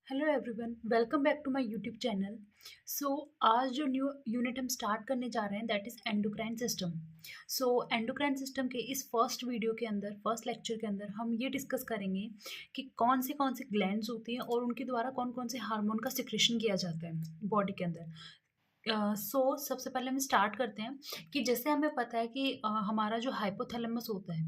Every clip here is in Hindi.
Hello everyone, welcome back to my YouTube channel. So आज जो न्यू यूनिट हम स्टार्ट करने जा रहे हैं that is endocrine system. So endocrine system के इस फर्स्ट वीडियो के अंदर, फर्स्ट लेक्चर के अंदर हम ये डिस्कस करेंगे कि कौन सी ग्लैंड्स होती हैं और उनके द्वारा कौन से हार्मोन का सिक्रेशन किया जाता है बॉडी के अंदर। सबसे पहले हम स्टार्ट करते हैं कि जैसे हमें पता है कि हमारा जो हाइपोथैलेमस होता है,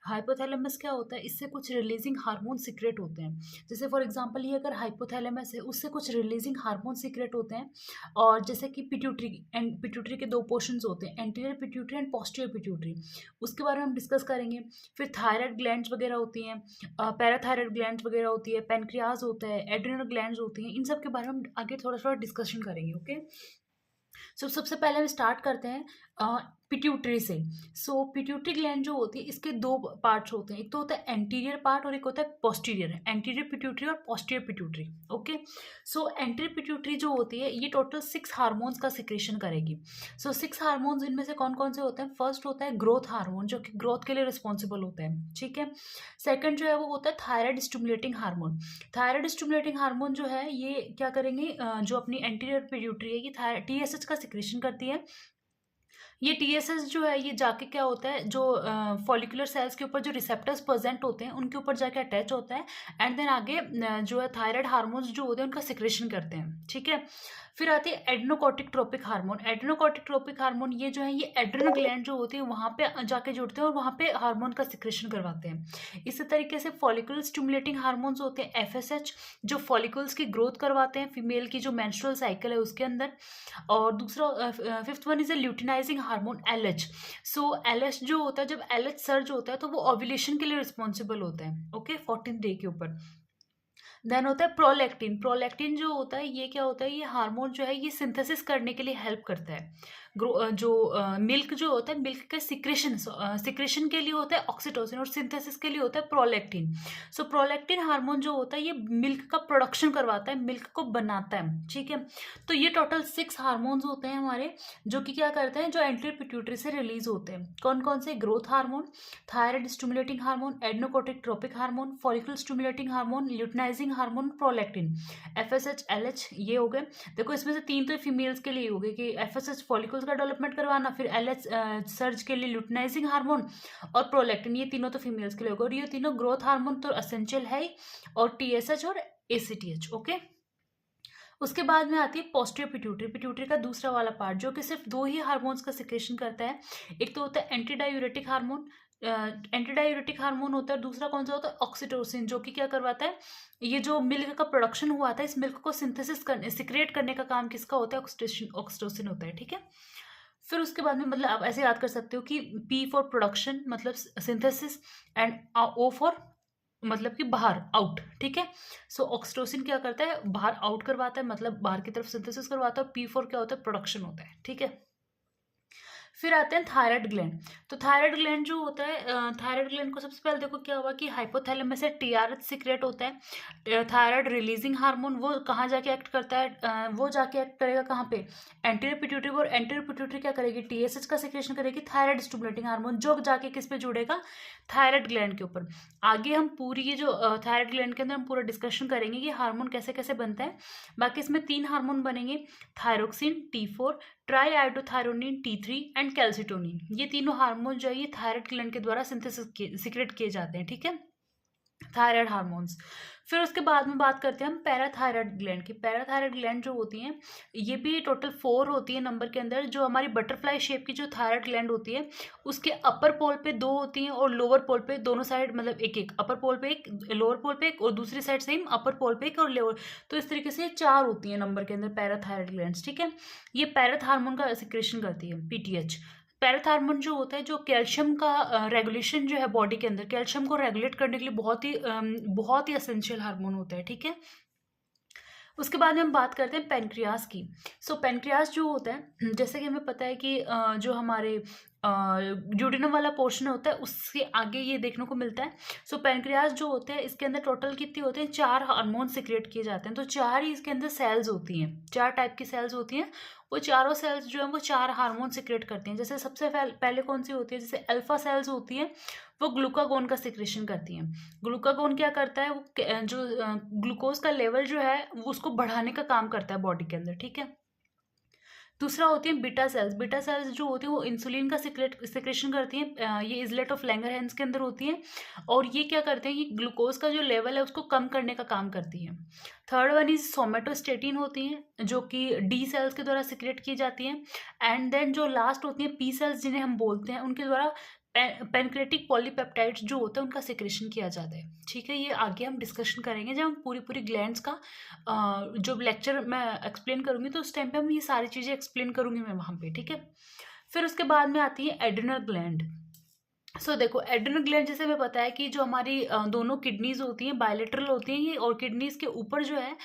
हाइपोथैलेमस क्या होता है, इससे कुछ रिलीजिंग हार्मोन सीक्रेट होते हैं। जैसे फॉर एग्जांपल ये अगर हाइपोथैलेमस है, उससे कुछ रिलीजिंग हार्मोन सीक्रेट होते हैं। और जैसे कि पिट्यूटरी एंड पिट्यूटरी के दो पोर्शंस होते हैं, anterior pituitary and posterior pituitary, उसके बारे में हम डिस्कस करेंगे। फिर थायराइड ग्लैंड्स वगैरह होती हैं, पैराथायराइड ग्लैंड्स वगैरह होती है, पेनक्रियाज होता है, एड्रिनल ग्लैंड्स होती हैं। इन सब के बारे में हम आगे थोड़ा थोड़ा डिस्कशन करेंगे। ओके, सबसे पहले हम स्टार्ट करते हैं पिट्यूटरी से। पिट्यूटरी ग्लैंड जो होती है, इसके दो पार्ट्स होते हैं, एक तो होता है एंटीरियर पार्ट और एक होता है पोस्टीरियर। एंटीरियर पिट्यूटरी और posterior pituitary. Okay, anterior pituitary जो होती है ये टोटल 6 हार्मोन्स का सिक्रेशन करेगी। 6 हार्मोन्स, इनमें से कौन कौन से होते हैं? फर्स्ट होता है ग्रोथ हार्मोन, जो कि ग्रोथ के लिए रिस्पॉन्सिबल होता है। ठीक है। सेकंड जो है वो होता है thyroid stimulating hormone. Thyroid stimulating hormone जो है ये क्या करेंगे, जो अपनी एंटीरियर पिट्यूटरी है ये टीएसएच का सिक्रेशन करती है। ये टीएसएच जो है ये जाके क्या होता है, जो फॉलिकुलर सेल्स के ऊपर जो रिसेप्टर्स प्रेजेंट होते हैं उनके ऊपर जाके अटैच होता है। एंड देन आगे जो है थायराइड हार्मोन्स जो होते हैं उनका सिक्रेशन करते हैं। ठीक है। फिर आती है एड्रेनोकॉर्टिक trophic hormone. Adrenocorticotropic hormone ये जो है ये एड्रेनल ग्लैंड जो होती है वहाँ पे जाके जुड़ते हैं और वहाँ पे हार्मोन का सिक्रेशन करवाते हैं। इसी तरीके से फॉलिकुलर स्टिमुलेटिंग हार्मोन्स होते हैं एफएसएच, जो फॉलिकल्स की ग्रोथ करवाते हैं फीमेल की जो मेंस्ट्रुअल साइकिल है उसके अंदर। और दूसरा fifth one is a luteinizing hormone LH. LH जो होता है, जब एलएच सर्ज होता है तो वो ओव्यूलेशन के लिए रिस्पॉन्सिबल होता है। ओके, 14th डे के ऊपर। देन होता है प्रोलैक्टिन। प्रोलैक्टिन जो होता है ये क्या होता है, ये हार्मोन जो है ये सिंथेसिस करने के लिए हेल्प करता है। जो मिल्क जो होता है, मिल्क के सिक्रेशन के लिए होता है ऑक्सीटोसिन और सिंथेसिस के लिए होता है प्रोलैक्टिन। प्रोलैक्टिन हार्मोन जो होता है ये मिल्क का प्रोडक्शन करवाता है, मिल्क को बनाता है। ठीक है। तो ये टोटल 6 हार्मोन्स होते हैं हमारे, जो कि क्या करते हैं, जो एंटीरियर पिट्यूटरी से रिलीज होते हैं। कौन कौन से? Growth hormone, thyroid stimulating hormone, adrenocorticotropic hormone, follicle stimulating hormone, luteinizing hormone, prolactin. FSH, LH ये हो गए। देखो इसमें से 3 तो फीमेल्स के लिए हो गए कि एफएसएच फॉलिकल्स का डेवलपमेंट करवाना, फिर एलएच सर्ज के लिए ल्यूटिनाइजिंग हार्मोन, और प्रोलैक्टिन, ये तीनों तो फीमेल्स के लिए होगा। और ये तीनों ग्रोथ हार्मोन तो एसेंशियल है ही, और टीएसएच और एसीटीएच। ओके, उसके बाद में आती है पोस्टीरियर पिट्यूटरी। पिट्यूटरी का दूसरा वाला पार्ट जो कि सिर्फ 2 ही हार्मोन्स का सिक्रेशन करता है। एक तो होता है anti diuretic hormone, anti diuretic hormone होता है। दूसरा कौन सा होता है? ऑक्सीटोसिन, जो कि क्या करवाता है, ये जो मिल्क का प्रोडक्शन हुआ था इस मिल्क को सिंथेसिस करने, सिक्रेट करने का काम किसका होता है? ऑक्सीटोसिन होता है। ठीक है। फिर उसके बाद में मतलब आप ऐसे याद कर सकते हो कि पी फॉर प्रोडक्शन मतलब सिंथेसिस, एंड ओ फॉर मतलब कि बाहर, आउट। ठीक है। ऑक्सीटोसिन क्या करता है? बाहर आउट करवाता है, मतलब बाहर की तरफ सिंथेसिस करवाता है। पी4 क्या होता है? प्रोडक्शन होता है। ठीक है। फिर आते हैं थायराइड ग्लैंड। तो थायराइड ग्लैंड जो होता है, थायराइड ग्लैंड को सबसे पहले देखो क्या हुआ कि हाइपोथैलेमस से टीआरएच सीक्रेट होता है, थायराइड रिलीजिंग हार्मोन। वो कहाँ जाके एक्ट करता है? वो जाके एक्ट करेगा कहाँ पे? Anterior pituitary. और एंटीरियर पिट्यूटरी क्या करेगी? टीएसएच का सिक्रेशन करेगी, थायराइड स्टिमुलेटिंग हार्मोन, जो जाके किस पे जुड़ेगा? थायराइड ग्लैंड के ऊपर। आगे हम पूरी ये जो थायराइड ग्लैंड के अंदर हम पूरा डिस्कशन करेंगे कि हार्मोन कैसे कैसे बनता है। बाकी इसमें 3 हार्मोन बनेंगे, thyroxine T4, try iodothyronine T3 and calcitonin. ये तीनों हार्मोन जो है ये थायराइड ग्लैंड के द्वारा सिंथेसिस सीक्रेट किए जाते हैं। ठीक है, थायराइड हार्मोन्स। फिर उसके बाद में बात करते हैं हम पैराथायराइड ग्लैंड की। पैराथायराइड ग्लैंड जो होती हैं ये भी टोटल 4 होती है नंबर के अंदर। जो हमारी बटरफ्लाई शेप की जो थायराइड ग्लैंड होती है उसके अपर पोल पे 2 होती हैं और लोअर पोल पे दोनों साइड मतलब एक एक, अपर पोल पे एक, लोअर पोल पे एक, और दूसरी साइड सेम अपर पोल पे एक और लोअर। तो इस तरीके से 4 होती हैं नंबर के अंदर पैराथायराइड ग्लैंड्स। ठीक है। ये पैराथ हार्मोन का सिक्रेशन करती है, पीटीएच। पैराथ हार्मोन जो होता है, जो कैल्शियम का रेगुलेशन जो है बॉडी के अंदर, कैल्शियम को रेगुलेट करने के लिए बहुत ही असेंशियल हार्मोन होता है। ठीक है। उसके बाद में हम बात करते हैं पेनक्रियास की। पेनक्रियास जो होता है, जैसे कि हमें पता है कि जो हमारे ड्यूडेनम वाला पोर्शन होता है उसके आगे ये देखने को मिलता है। सो पैनक्रियाज जो होते हैं इसके अंदर टोटल कितने होते हैं, 4 हार्मोन सिक्रेट किए जाते हैं। तो 4 ही इसके अंदर सेल्स होती हैं, 4 टाइप की सेल्स होती हैं। वो चारों सेल्स जो है वो 4 हार्मोन सिक्रेट करती हैं। जैसे सबसे पहले कौन सी होती है, जैसे अल्फा सेल्स होती हैं, वो ग्लूकागोन का सिक्रेशन करती हैं। ग्लूकागोन क्या करता है, वो जो ग्लूकोज का लेवल जो है वो उसको बढ़ाने का काम करता है बॉडी के अंदर, ठीक है। दूसरा होती है बीटा सेल्स। बीटा सेल्स जो होती है वो इंसुलिन का सिक्रेशन करती हैं। ये इजलेट ऑफ लैंगरहैंस के अंदर होती हैं और ये क्या करते हैं, ये ग्लूकोज का जो लेवल है उसको कम करने का काम करती है। थर्ड वन इज सोमेटोस्टेटिन होती हैं जो कि डी सेल्स के द्वारा सिक्रेट की जाती हैं। एंड देन जो लास्ट होती हैं पी सेल्स जिन्हें हम बोलते हैं, उनके द्वारा पेनक्रेटिक पॉलीपेप्टाइड्स जो होते हैं उनका सिक्रेशन किया जाता है, ठीक है। ये आगे हम डिस्कशन करेंगे जब हम पूरी पूरी ग्लैंड्स का जो लेक्चर मैं एक्सप्लेन करूँगी, तो उस टाइम पे हम ये सारी चीज़ें एक्सप्लेन करूँगी मैं वहाँ पे, ठीक है। फिर उसके बाद में आती है एड्रिनल ग्लैंड। सो देखो एड्रिनल ग्लैंड जैसे हमें पता है कि जो हमारी दोनों किडनीज होती हैं बायलेटरल होती हैं ये, और किडनीज के ऊपर जो है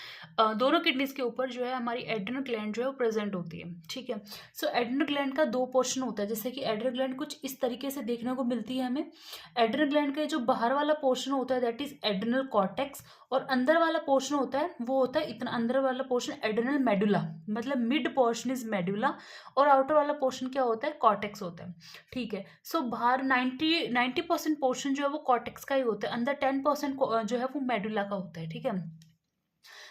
दोनों किडनीज के ऊपर जो है हमारी एड्रिनल ग्लैंड जो है वो प्रेजेंट होती है, ठीक है। सो एड्रिनल ग्लैंड का 2 पोर्शन होता है, जैसे कि एड्रिनल ग्लैंड कुछ इस तरीके से देखने को मिलती है हमें। एड्रिनल ग्लैंड का जो बाहर वाला पोर्शन होता है दैट इज एड्रिनल कॉर्टेक्स, और अंदर वाला पोर्शन होता है वो होता है इतना अंदर वाला पोर्शन एड्रिनल मेडुला, मतलब मिड पोर्शन इज मेडुला, और आउटर वाला पोर्शन क्या होता है, कॉर्टेक्स होता है, ठीक है। सो बाहर 90% पोर्शन जो है वो कॉर्टेक्स का ही होता है, अंदर 10% जो है वो मेडुला का होता है, ठीक है।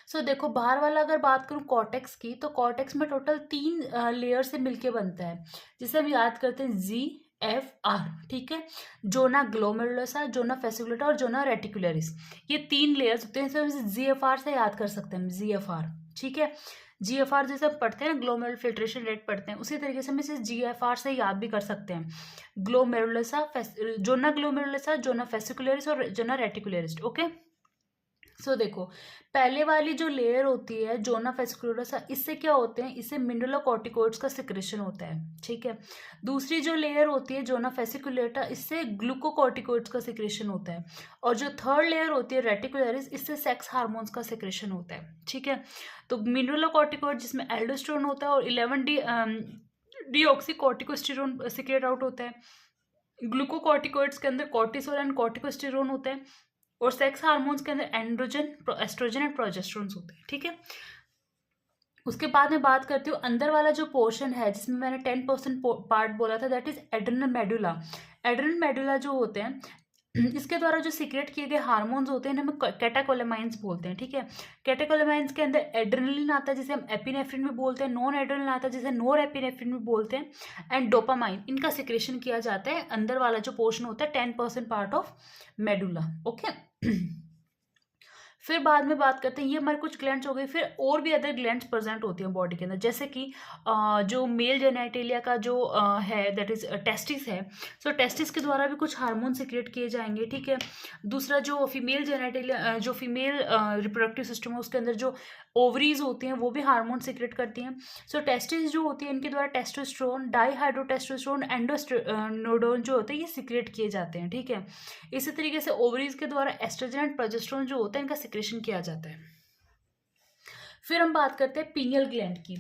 सो देखो बाहर वाला अगर बात करूँ कॉर्टेक्स की, तो कॉर्टेक्स में टोटल 3 लेयर से मिलके बनता है, जिसे हम याद करते हैं GFR, ठीक है। जोना ग्लोमेरुलोसा, जोना फेसिकुलेटा और जोना रेटिकुलरिस, ये 3 लेयर्स होते हैं। इसे GFR से याद कर सकते हैं हम, GFR, ठीक है। GFR जैसे हम पढ़ते हैं ना, ग्लोमेरुलर फिल्ट्रेशन रेट पढ़ते हैं, उसी तरीके से हम इसे GFR से याद भी कर सकते हैं। ग्लोमेरुलोसा, जोना ग्लोमेरुलोसा, जोना फेसिकुलरिस और जोना रेटिकुलरिस, ओके। सो देखो पहले वाली जो लेयर होती है जोना फेसिकुलरोसा, इससे क्या होते हैं, इससे मिनरलोकॉर्टिकॉइड्स का सिक्रेशन होता है, ठीक है। दूसरी जो लेयर होती है जोना फेसिकुलेटा, इससे ग्लूकोकॉर्टिकॉइड्स का सिक्रेशन होता है। और जो थर्ड लेयर होती है रेटिकुलरिस, इससे सेक्स हार्मोन्स का सिक्रेशन होता है, ठीक है। तो मिनरलोकॉर्टिकॉइड जिसमें एल्डोस्टेरोन होता है और 11 डीऑक्सीकॉर्टिकोस्टेरोन सिक्रेट आउट होता है। ग्लूकोकॉर्टिकॉइड्स के अंदर कॉर्टिसोल एंड कॉर्टिकोस्टेरोन होता है, और सेक्स हार्मोन्स के अंदर एंड्रोजन, एस्ट्रोजन एंड प्रोजेस्टेरोन होते हैं, ठीक है। उसके बाद में बात करती हूँ अंदर वाला जो पोर्शन है जिसमें मैंने 10% पार्ट बोला था, that is adrenal medulla. Adrenal medulla जो होते हैं इसके द्वारा जो सीक्रेट किए गए हार्मोन्स होते हैं हमें कैटेकोलेमाइंस बोलते हैं, ठीक है। कैटेकोलेमाइंस के अंदर एड्रेनलिन आता है जिसे हम एपिनेफ्रिन भी बोलते हैं, नॉन एड्रेनलिन आता है जिसे नोर एपिनेफ्रिन भी बोलते हैं, एंड डोपामाइन, इनका सिक्रेशन किया जाता है अंदर वाला जो पोर्शन होता है 10% पार्ट ऑफ मेडुला, ओके। फिर बाद में बात करते हैं, ये हमारे कुछ ग्लैंड्स हो गए। फिर और भी अदर ग्लैंड्स प्रेजेंट होती हैं बॉडी के अंदर, जैसे कि जो मेल जेनेटेलिया का जो है दैट इज टेस्टिस है। सो टेस्टिस के द्वारा भी कुछ हार्मोन सिक्रेट किए जाएंगे, ठीक है। दूसरा जो फीमेल जेनेटेलिया, जो फीमेल रिप्रोडक्टिव सिस्टम है उसके अंदर जो ओवरीज होती हैं वो भी हार्मोन सिक्रेट करती हैं। सो टेस्टिस जो होती है इनके द्वारा टेस्टोस्टेरोन, डाईहाइड्रोटेस्टोस्टेरोन, एंडोस्टेरोन जो होते हैं ये सिक्रेट किए जाते हैं, ठीक है। इसी तरीके से ओवरीज के द्वारा एस्ट्रोजन एंड प्रोजेस्टेरोन जो होता है इनका सिक्रेशन किया जाता है। फिर हम बात करते हैं पीनियल ग्लैंड की।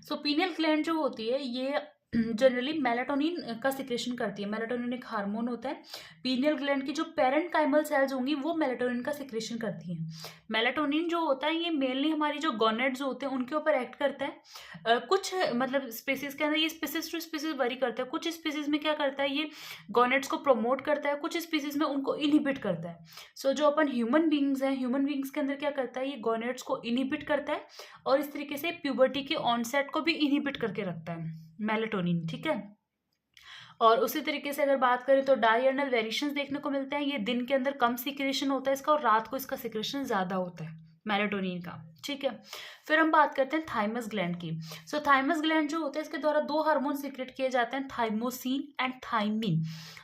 सो पीनियल ग्लैंड जो होती है ये जनरली मेलाटोनिन का सिक्रेशन करती है। मेलाटोनिन एक हार्मोन होता है। पीनियल ग्लैंड की जो पेरेंकाइमल सेल्स होंगी वो मेलाटोनिन का सिक्रेशन करती हैं। मेलाटोनिन जो होता है ये मेनली हमारी जो गोनेड्स होते हैं उनके ऊपर एक्ट करता है। कुछ मतलब स्पीसीज के अंदर ये स्पीसीज टू स्पीसीज वरी करता है। कुछ स्पीसीज में क्या करता है ये गोनेड्स को प्रमोट करता है, कुछ स्पीसीज में उनको इनहिबिट करता है। सो जो अपन ह्यूमन बींग्स हैं, ह्यूमन बींग्स के अंदर क्या करता है ये गोनेड्स को इनहिबिट करता है और इस तरीके से प्यूबर्टी के ऑनसेट को भी इनहिबिट करके रखता है मेलाटोनिन, ठीक है। और उसी तरीके से अगर बात करें तो डायर्नल वेरिएशंस देखने को मिलते हैं। ये दिन के अंदर कम सिक्रेशन होता है इसका और रात को इसका सिक्रेशन ज़्यादा होता है मेलाटोनिन का, ठीक है। फिर हम बात करते हैं थाइमस ग्लैंड की। सो थाइमस ग्लैंड जो होता है इसके द्वारा 2 हार्मोन सिक्रेट किए जाते हैं, थाइमोसिन एंड थाइमिन।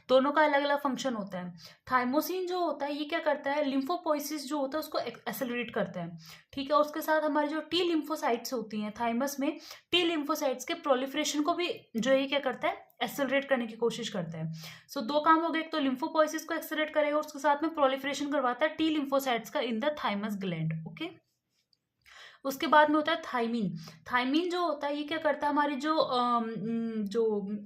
दोनों का अलग अलग फंक्शन होता है। थाइमोसिन जो होता है ये क्या करता है, लिम्फोपोइसिस जो होता है उसको एक्सेलरेट करता है, ठीक है। और उसके साथ हमारी जो टी लिम्फोसाइट्स होती हैं थाइमस में, टी लिम्फोसाइट्स के प्रोलिफरेशन को भी जो ये क्या करता है एक्सेलरेट करने की कोशिश करता है। सो 2 काम हो गए, एक तो लिम्फोपोइसिस को एक्सेलरेट करेगा और उसके साथ में प्रोलिफरेशन करवाता है टी लिम्फोसाइट्स का in the thymus gland, okay. उसके बाद में होता है थाइमीन। थाइमीन जो होता है ये क्या करता है, हमारी जो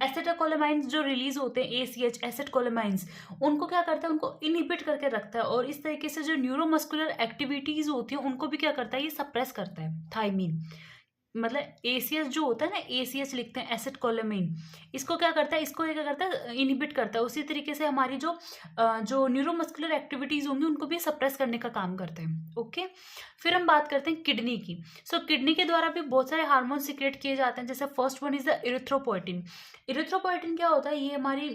एसिटाइलकोलामाइन्स जो रिलीज होते हैं ACH एसिटाइलकोलामाइन्स, उनको क्या करता है, उनको इनहिबिट करके रखता है, और इस तरीके से जो न्यूरोमस्कुलर एक्टिविटीज होती हैं उनको भी क्या करता है, ये सप्रेस करता है थाइमीन। मतलब ACH जो होता है ना, ACH लिखते हैं एसिटाइलकोलामाइन, इसको क्या करता है, इसको ये क्या करता है, इनहिबिट करता है। उसी तरीके से हमारी जो न्यूरोमस्कुलर एक्टिविटीज होंगी उनको भी सप्रेस करने का काम करते हैं। ओके, फिर हम बात करते हैं किडनी की। किडनी के द्वारा भी बहुत सारे हार्मोन सिक्रेट किए जाते हैं, जैसे first one is the erythropoietin. Erythropoietin क्या होता है, ये हमारी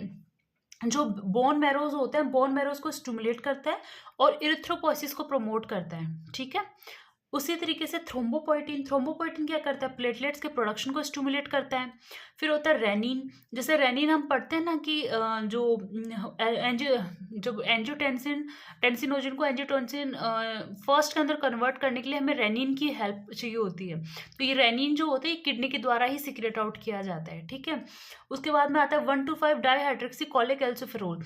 जो बोन मैरोज होते हैं, बोन मैरोज को स्टिमुलेट करता है और इरिथ्रोपोइसिस को प्रमोट करता है। ठीक है, उसी तरीके से थ्रोम्बोपोएटिन, थ्रोम्बोपोएटिन क्या करता है, प्लेटलेट्स के प्रोडक्शन को स्टिमुलेट करता है। फिर होता है रेनिन, जैसे रेनिन हम पढ़ते हैं ना कि जब एंजियोटेंसिन टेंसिनोजन को एंजियोटेंसिन फर्स्ट के अंदर कन्वर्ट करने के लिए हमें रेनिन की हेल्प चाहिए होती है, तो ये रेनिन जो होता है ये किडनी के द्वारा ही सिक्रेट आउट किया जाता है। ठीक है, उसके बाद में आता है 1,2,5 डाईहाइड्रोक्सी कोलेकैल्सिफेरोल।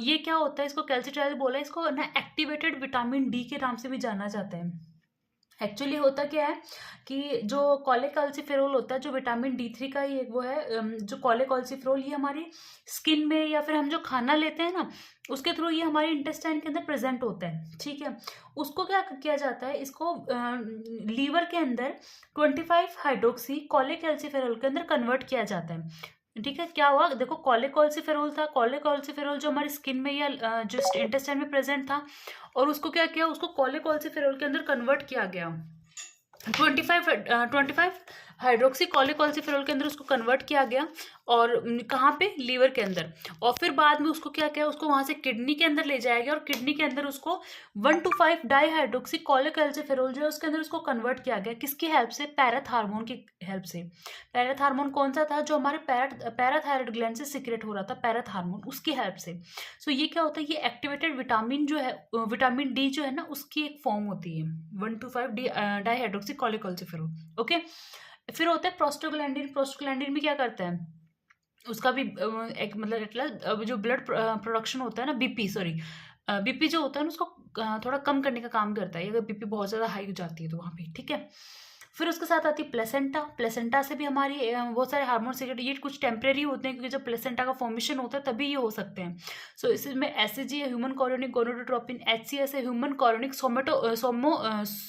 ये क्या होता है, इसको कैल्सिट्राइल बोला है, इसको ना एक्टिवेटेड विटामिन डी के नाम से भी जाना जाता है। एक्चुअली होता क्या है कि जो कोलेकैल्सिफेरोल होता है, जो विटामिन D3 का ही एक वो है, जो कोलेकैल्सिफेरोल, ये हमारी स्किन में या फिर हम जो खाना लेते हैं ना उसके थ्रू ये हमारे इंटेस्टाइन के अंदर प्रेजेंट होता है। ठीक है, उसको क्या किया जाता है, इसको लीवर के अंदर 25 हाइड्रोक्सी कोलेकैल्सिफेरोल के अंदर कन्वर्ट किया जाता है। ठीक है, क्या हुआ, देखो कोलेकैल्सिफेरोल था, कोलेकैल्सिफेरोल जो हमारी स्किन में या जो इंटेस्टाइन में प्रेजेंट था, और उसको क्या किया, उसको कोलेकैल्सिफेरोल के अंदर कन्वर्ट किया गया। 25 हाइड्रोक्सी कोलेकैल्सिफेरोल के अंदर उसको कन्वर्ट किया गया, और कहाँ पे, लीवर के अंदर। और फिर बाद में उसको क्या किया, उसको वहां से किडनी के अंदर ले जाया गया, और किडनी के अंदर उसको 1,2,5 डाईहाइड्रोक्सी कोलेकैल्सिफेरोल जो है उसके अंदर उसको कन्वर्ट किया गया। किसकी हेल्प से, पैराथ हार्मोन की हेल्प से। पैराथ हार्मोन कौन सा था, जो हमारे पैराथायराइड ग्लैंड से सिक्रेट हो रहा था, पैराथ हार्मोन, उसकी हेल्प से। ये क्या होता है, ये एक्टिवेटेड विटामिन जो है, विटामिन डी जो है ना, उसकी एक फॉर्म होती है, 1,2,5 डाईहाइड्रोक्सी कोलेकैल्सिफेरोल। ओके, फिर होता है प्रोस्टोग्लैंडिन। प्रोस्टोग्लैंडिन भी क्या करता है, उसका भी एक मतलब जो ब्लड प्रोडक्शन होता है ना, बीपी जो होता है ना, उसको थोड़ा कम करने का काम करता है, अगर बीपी बहुत ज़्यादा हाई हो जाती है तो वहाँ पे। ठीक है, फिर उसके साथ आती है प्लेसेंटा। प्लेसेंटा से भी हमारी बहुत सारे हार्मोन सिक्रेट, ये कुछ टेम्परेरी होते हैं, क्योंकि जब प्लेसेंटा का फॉर्मेशन होता है तभी ये हो सकते हैं। इसमें एसएजी है, ह्यूमन कॉलोनिक गोनाडोट्रोपिन, HCS है, ह्यूमन कॉलोनिक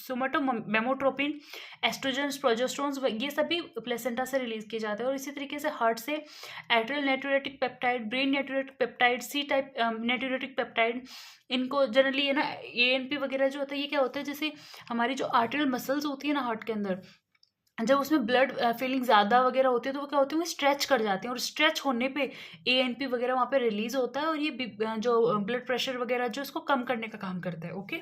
सोमेटोमेमोट्रोपिन, एस्ट्रोजन, प्रोजेस्टेरोन्स, ये सभी प्लेसेंटा से रिलीज किए जाते हैं। और इसी तरीके से हार्ट से atrial natriuretic peptide, brain natriuretic peptide, C type natriuretic peptide, इनको जनरली है ना ANP वगैरह जो होता है, ये क्या होता है, जैसे हमारी जो आर्टरियल मसल्स होती है ना हार्ट के अंदर, जब उसमें ब्लड फीलिंग ज़्यादा वगैरह होती है तो वो क्या होती है, वो स्ट्रेच कर जाती हैं, और स्ट्रेच होने पे ANP वगैरह वहाँ पे रिलीज होता है, और ये जो ब्लड प्रेशर वगैरह जो इसको कम करने का काम करता है। ओके,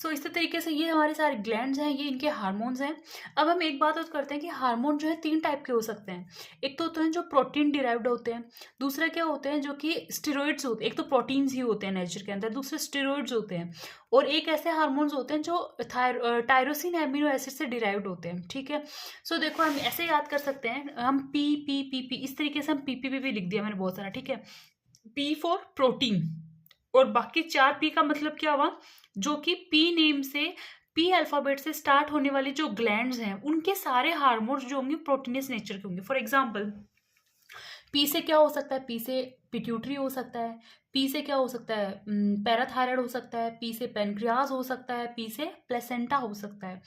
इसी तरीके से ये हमारे सारे ग्लैंड्स हैं, ये इनके हार्मोन्स हैं। अब हम एक बात और करते हैं कि हार्मोन जो है 3 टाइप के हो सकते हैं। एक तो होते हैं जो प्रोटीन डिराइव्ड होते हैं, दूसरा क्या होते हैं जो कि स्टेरॉइड्स होते हैं, एक तो प्रोटीन्स ही होते हैं नेचर के अंदर, दूसरे स्टेरॉइड्स होते हैं, और एक ऐसे हार्मोन्स होते हैं जो टायरोसिन एमिनो एसिड से डिराइव्ड होते हैं। ठीक है, देखो हम ऐसे याद कर सकते हैं, हम पी इस तरीके से हम पी लिख दिया मैंने बहुत सारा। ठीक है, P फॉर प्रोटीन, और बाकी 4 P का मतलब क्या हुआ, जो कि P नेम से, P अल्फाबेट से स्टार्ट होने वाली जो ग्लैंड्स हैं उनके सारे हार्मोन्स जो होंगे प्रोटीनियस नेचर के होंगे। फॉर एग्जाम्पल पी से क्या हो सकता है, पी से पिट्यूटरी हो सकता है, पी से क्या हो सकता है, पैराथायराइड हो सकता है, पी से पेनक्रियाज हो सकता है, पी से प्लेसेंटा हो सकता है।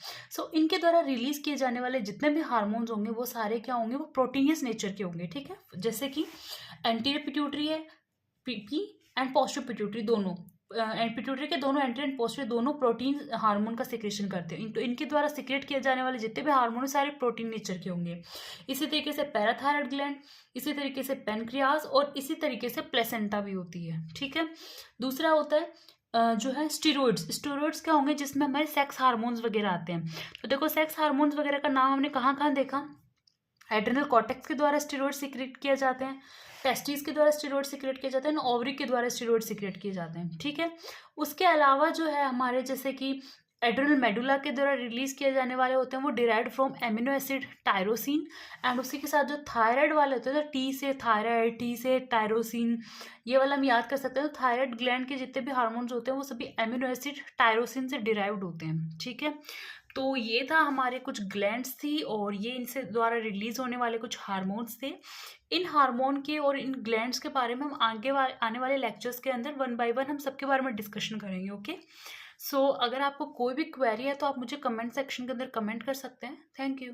इनके द्वारा रिलीज किए जाने वाले जितने भी हार्मोन्स होंगे वो सारे क्या होंगे, वो प्रोटीनियस नेचर के होंगे। ठीक है, जैसे कि एंटीरियर पिट्यूटरी है पी एंड पोस्टीरियर पिट्यूटरी दोनों, पिट्यूटरी के दोनों एंटीरियर एंड पोस्टीरियर दोनों प्रोटीन हार्मोन का सिक्रेशन करते हैं। तो इनके द्वारा सिक्रेट किए जाने वाले जितने भी हार्मोन सारे प्रोटीन नेचर के होंगे। इसी तरीके से पैराथायराइड ग्लैंड, इसी तरीके से पेनक्रियाज, और इसी तरीके से प्लेसेंटा भी होती है। ठीक है, दूसरा होता है जो है स्टेरॉइड्स। स्टेरॉइड्स क्या होंगे, जिसमें हमारे सेक्स हार्मोन्स वगैरह आते हैं। तो देखो सेक्स हार्मोन्स वगैरह का नाम हमने कहाँ कहाँ देखा, एड्रेनल कॉर्टेक्स के द्वारा स्टेरॉइड सिक्रेट किए जाते हैं, टेस्टिस के द्वारा स्टेरॉइड सिक्रेट किए जाते हैं, ओवरी के द्वारा स्टेरॉइड सिक्रेट किए जाते हैं। ठीक है, उसके अलावा जो है हमारे जैसे कि एड्रेनल मेडुला के द्वारा रिलीज किए जाने वाले होते हैं वो derived from amino acid tyrosine, and उसी के साथ जो थायराइड वाले होते हैं, तो टी से थायराइड, टी से टायरोसिन, ये वाला हम याद कर सकते हैं। तो थायराइड ग्लैंड के जितने भी हार्मोन्स होते हैं वो सभी एमिनो एसिड टायरोसिन से डिराइव्ड होते हैं। ठीक है, तो ये था हमारे कुछ ग्लैंड्स थी और ये इनसे द्वारा रिलीज़ होने वाले कुछ हार्मोन्स थे। इन हार्मोन के और इन ग्लैंड्स के बारे में हम आने वाले लेक्चर्स के अंदर वन बाय वन हम सबके बारे में डिस्कशन करेंगे, ओके? सो अगर आपको कोई भी क्वेरी है तो आप मुझे कमेंट सेक्शन के अंदर कमेंट कर सकते हैं। Thank you.